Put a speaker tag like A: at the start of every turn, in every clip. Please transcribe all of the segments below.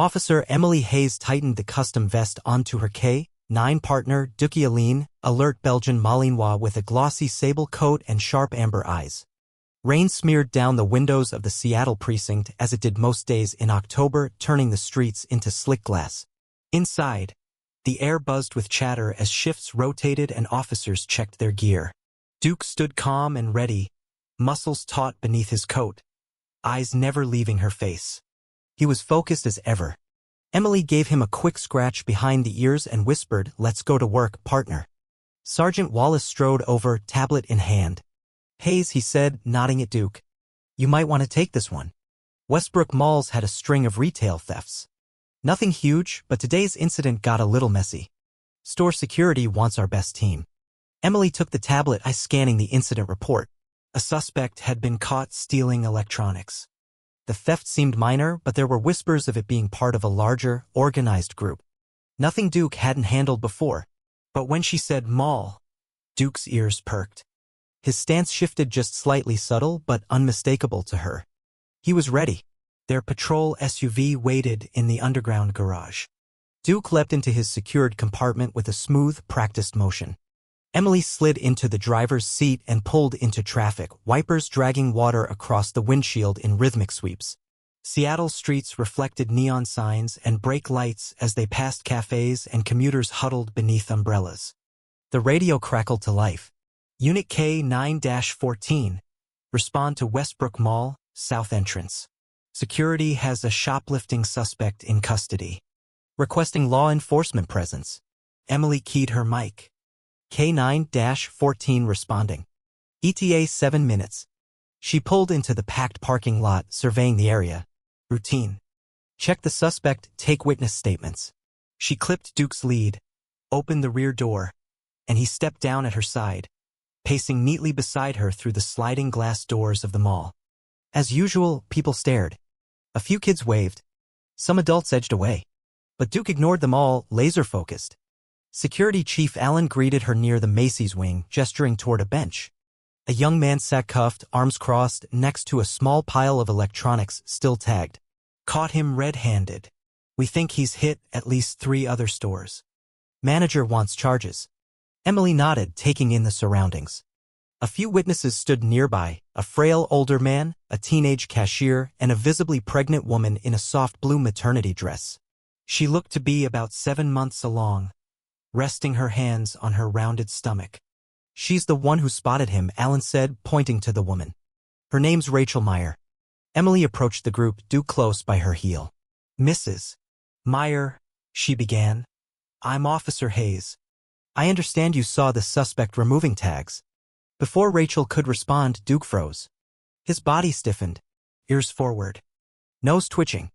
A: Officer Emily Hayes tightened the custom vest onto her K-9 partner, Duki Aline, alert Belgian Malinois with a glossy sable coat and sharp amber eyes. Rain smeared down the windows of the Seattle precinct as it did most days in October, turning the streets into slick glass. Inside, the air buzzed with chatter as shifts rotated and officers checked their gear. Duke stood calm and ready, muscles taut beneath his coat, eyes never leaving her face. He was focused as ever. Emily gave him a quick scratch behind the ears and whispered, "Let's go to work, partner." Sergeant Wallace strode over, tablet in hand. "Hayes," he said, nodding at Duke. "You might want to take this one." Westbrook Malls had a string of retail thefts. Nothing huge, but today's incident got a little messy. Store security wants our best team. Emily took the tablet, scanning the incident report. A suspect had been caught stealing electronics. The theft seemed minor, but there were whispers of it being part of a larger, organized group. Nothing Duke hadn't handled before. But when she said mall, Duke's ears perked. His stance shifted just slightly, subtle but unmistakable to her. He was ready. Their patrol SUV waited in the underground garage. Duke leapt into his secured compartment with a smooth, practiced motion. Emily slid into the driver's seat and pulled into traffic, wipers dragging water across the windshield in rhythmic sweeps. Seattle streets reflected neon signs and brake lights as they passed cafes and commuters huddled beneath umbrellas. The radio crackled to life. Unit K-9-14. Respond to Westbrook Mall, South Entrance. Security has a shoplifting suspect in custody. Requesting law enforcement presence. Emily keyed her mic. K-9-14 responding. ETA 7 minutes. She pulled into the packed parking lot, surveying the area. Routine. Check the suspect, take witness statements. She clipped Duke's lead, opened the rear door, and he stepped down at her side, pacing neatly beside her through the sliding glass doors of the mall. As usual, people stared. A few kids waved. Some adults edged away. But Duke ignored them all, laser-focused. Security Chief Allen greeted her near the Macy's wing, gesturing toward a bench. A young man sat cuffed, arms crossed, next to a small pile of electronics still tagged. Caught him red-handed. We think he's hit at least 3 other stores. Manager wants charges. Emily nodded, taking in the surroundings. A few witnesses stood nearby, a frail older man, a teenage cashier, and a visibly pregnant woman in a soft blue maternity dress. She looked to be about 7 months along, resting her hands on her rounded stomach. "She's the one who spotted him," Allen said, pointing to the woman. "Her name's Rachel Meyer." Emily approached the group, Duke close by her heel. "Mrs. Meyer," she began. "I'm Officer Hayes. I understand you saw the suspect removing tags." Before Rachel could respond, Duke froze. His body stiffened, ears forward, nose twitching.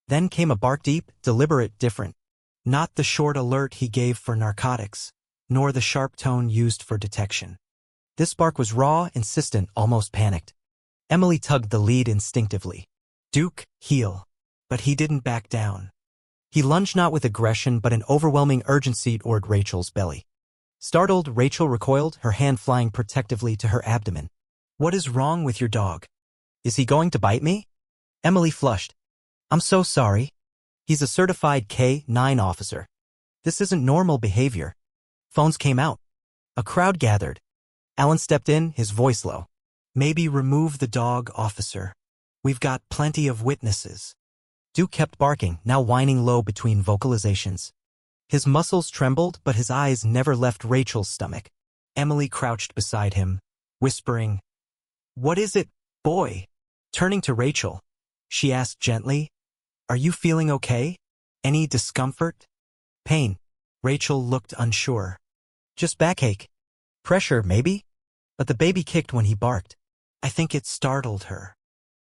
A: Then came a bark, deep, deliberate, different. Not the short alert he gave for narcotics, nor the sharp tone used for detection. This bark was raw, insistent, almost panicked. Emily tugged the lead instinctively. Duke, heel. But he didn't back down. He lunged not with aggression but an overwhelming urgency toward Rachel's belly. Startled, Rachel recoiled, her hand flying protectively to her abdomen. "What is wrong with your dog? Is he going to bite me?" Emily flushed. "I'm so sorry. He's a certified K-9 officer. This isn't normal behavior." Phones came out. A crowd gathered. Allen stepped in, his voice low. "Maybe remove the dog, officer. We've got plenty of witnesses." Duke kept barking, now whining low between vocalizations. His muscles trembled, but his eyes never left Rachel's stomach. Emily crouched beside him, whispering, "What is it, boy?" Turning to Rachel, she asked gently, "Are you feeling okay? Any discomfort? Pain?" Rachel looked unsure. "Just backache. Pressure, maybe?" But the baby kicked when he barked. I think it startled her.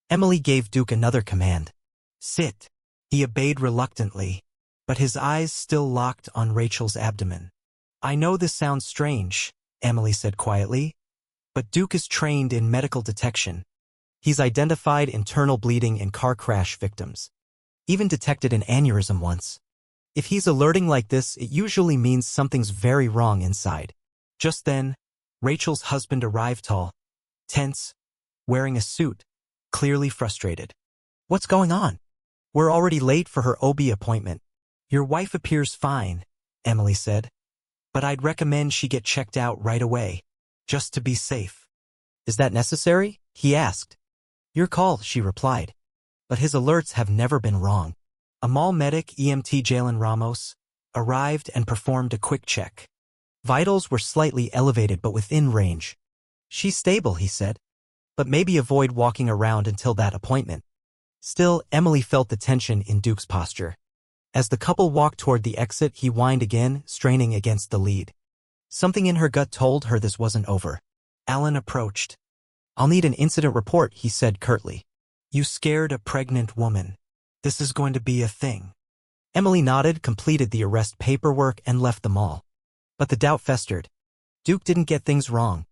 A: Emily gave Duke another command. "Sit." He obeyed reluctantly, but his eyes still locked on Rachel's abdomen. "I know this sounds strange," Emily said quietly, "but Duke is trained in medical detection. He's identified internal bleeding in car crash victims. Even detected an aneurysm once. If he's alerting like this, it usually means something's very wrong inside." Just then, Rachel's husband arrived, tall, tense, wearing a suit, clearly frustrated. "What's going on?" We're already late for her OB appointment. Your wife appears fine, Emily said. But I'd recommend she get checked out right away, just to be safe. Is that necessary? He asked. Your call, she replied. But his alerts have never been wrong. A mall medic, EMT Jalen Ramos, arrived and performed a quick check. Vitals were slightly elevated but within range. She's stable, he said. But maybe avoid walking around until that appointment. Still, Emily felt the tension in Duke's posture. As the couple walked toward the exit, he whined again, straining against the lead. Something in her gut told her this wasn't over. Alan approached. I'll need an incident report, he said curtly. You scared a pregnant woman. This is going to be a thing. Emily nodded, completed the arrest paperwork, and left the mall. But the doubt festered. Duke didn't get things wrong.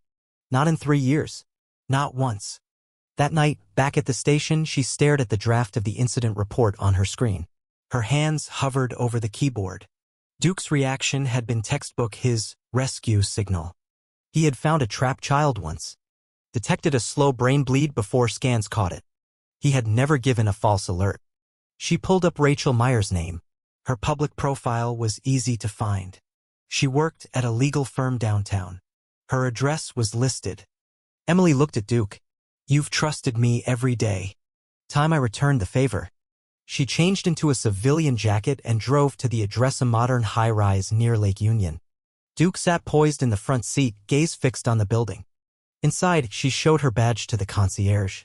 A: Not in 3 years. Not once. That night, back at the station, she stared at the draft of the incident report on her screen. Her hands hovered over the keyboard. Duke's reaction had been textbook, his rescue signal. He had found a trapped child once. Detected a slow brain bleed before scans caught it. He had never given a false alert. She pulled up Rachel Meyer's name. Her public profile was easy to find. She worked at a legal firm downtown. Her address was listed. Emily looked at Duke. You've trusted me every day. Time I returned the favor. She changed into a civilian jacket and drove to the address, a modern high-rise near Lake Union. Duke sat poised in the front seat, gaze fixed on the building. Inside, she showed her badge to the concierge.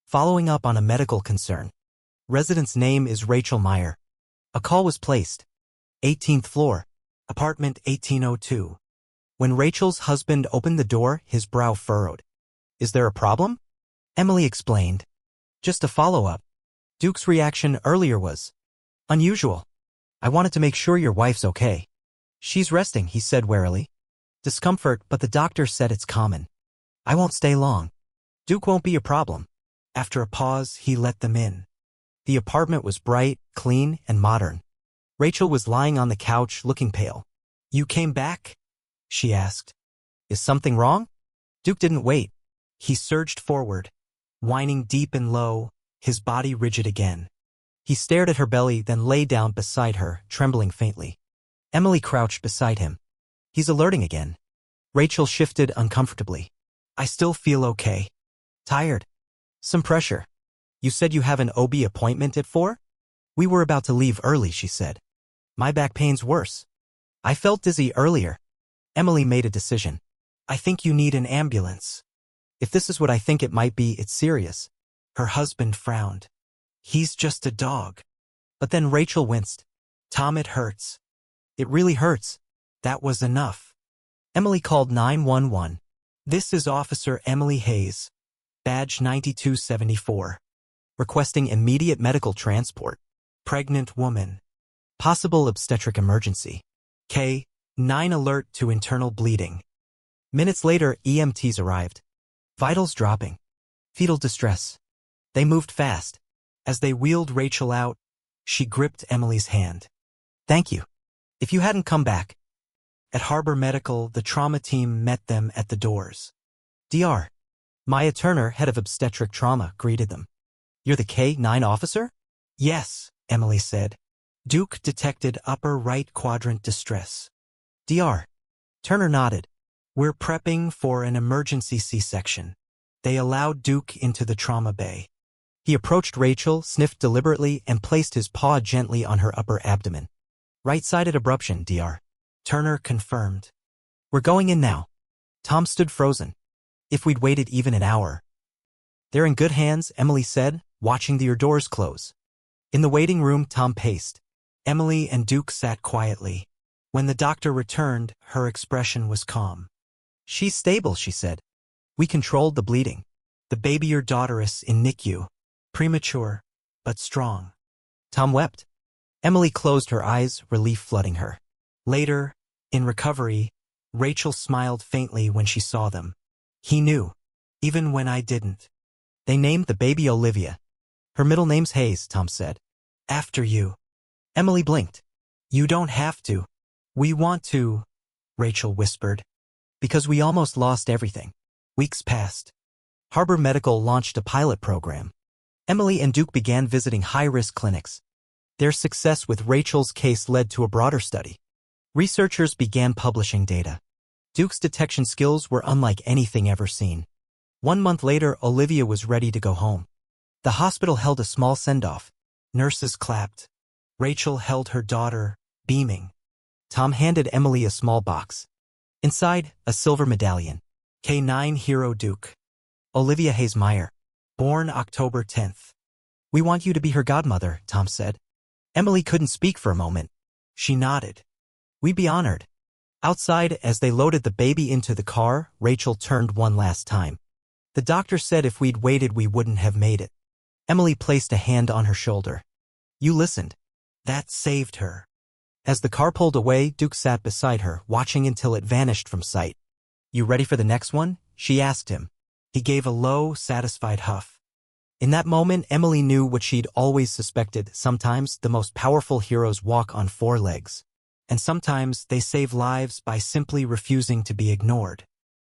A: Following up on a medical concern. Resident's name is Rachel Meyer. A call was placed. 18th floor. Apartment 1802. When Rachel's husband opened the door, his brow furrowed. Is there a problem? Emily explained. Just a follow-up. Duke's reaction earlier was unusual. I wanted to make sure your wife's okay. She's resting, he said warily. Discomfort, but the doctor said it's common. I won't stay long. Duke won't be a problem. After a pause, he let them in. The apartment was bright, clean, and modern. Rachel was lying on the couch, looking pale. You came back? She asked. Is something wrong? Duke didn't wait. He surged forward, whining deep and low, his body rigid again. He stared at her belly, then lay down beside her, trembling faintly. Emily crouched beside him. He's alerting again. Rachel shifted uncomfortably. I still feel okay. Tired. Some pressure. You said you have an OB appointment at 4? We were about to leave early, she said. My back pain's worse. I felt dizzy earlier. Emily made a decision. I think you need an ambulance. If this is what I think it might be, it's serious. Her husband frowned. He's just a dog. But then Rachel winced. Tom, it hurts. It really hurts. That was enough. Emily called 911. This is Officer Emily Hayes. Badge 9274. Requesting immediate medical transport. Pregnant woman. Possible obstetric emergency. K9 alert to internal bleeding. Minutes later, EMTs arrived. Vitals dropping. Fetal distress. They moved fast. As they wheeled Rachel out, she gripped Emily's hand. Thank you. If you hadn't come back. At Harbor Medical, the trauma team met them at the doors. Dr. Maya Turner, head of obstetric trauma, greeted them. You're the K9 officer? Yes, Emily said. Duke detected upper right quadrant distress. Dr. Turner nodded. We're prepping for an emergency C-section. They allowed Duke into the trauma bay. He approached Rachel, sniffed deliberately, and placed his paw gently on her upper abdomen. Right-sided abruption, Dr. Turner confirmed. We're going in now. Tom stood frozen. If we'd waited even an hour. They're in good hands, Emily said, watching their doors close. In the waiting room, Tom paced. Emily and Duke sat quietly. When the doctor returned, her expression was calm. She's stable, she said. We controlled the bleeding. The baby your daughter is in NICU. Premature, but strong. Tom wept. Emily closed her eyes, relief flooding her. Later, in recovery, Rachel smiled faintly when she saw them. He knew, even when I didn't. They named the baby Olivia. Her middle name's Hayes, Tom said. After you. Emily blinked. You don't have to. We want to, Rachel whispered. Because we almost lost everything. Weeks passed. Harbor Medical launched a pilot program. Emily and Duke began visiting high-risk clinics. Their success with Rachel's case led to a broader study. Researchers began publishing data. Duke's detection skills were unlike anything ever seen. 1 month later, Olivia was ready to go home. The hospital held a small send-off. Nurses clapped. Rachel held her daughter, beaming. Tom handed Emily a small box. Inside, a silver medallion. K9 Hero Duke. Olivia Hayes Meyer. Born October 10th. We want you to be her godmother, Tom said. Emily couldn't speak for a moment. She nodded. We'd be honored. Outside, as they loaded the baby into the car, Rachel turned one last time. The doctor said if we'd waited we wouldn't have made it. Emily placed a hand on her shoulder. You listened. That saved her. As the car pulled away, Duke sat beside her, watching until it vanished from sight. You ready for the next one? She asked him. He gave a low, satisfied huff. In that moment, Emily knew what she'd always suspected. Sometimes the most powerful heroes walk on 4 legs. And sometimes they save lives by simply refusing to be ignored.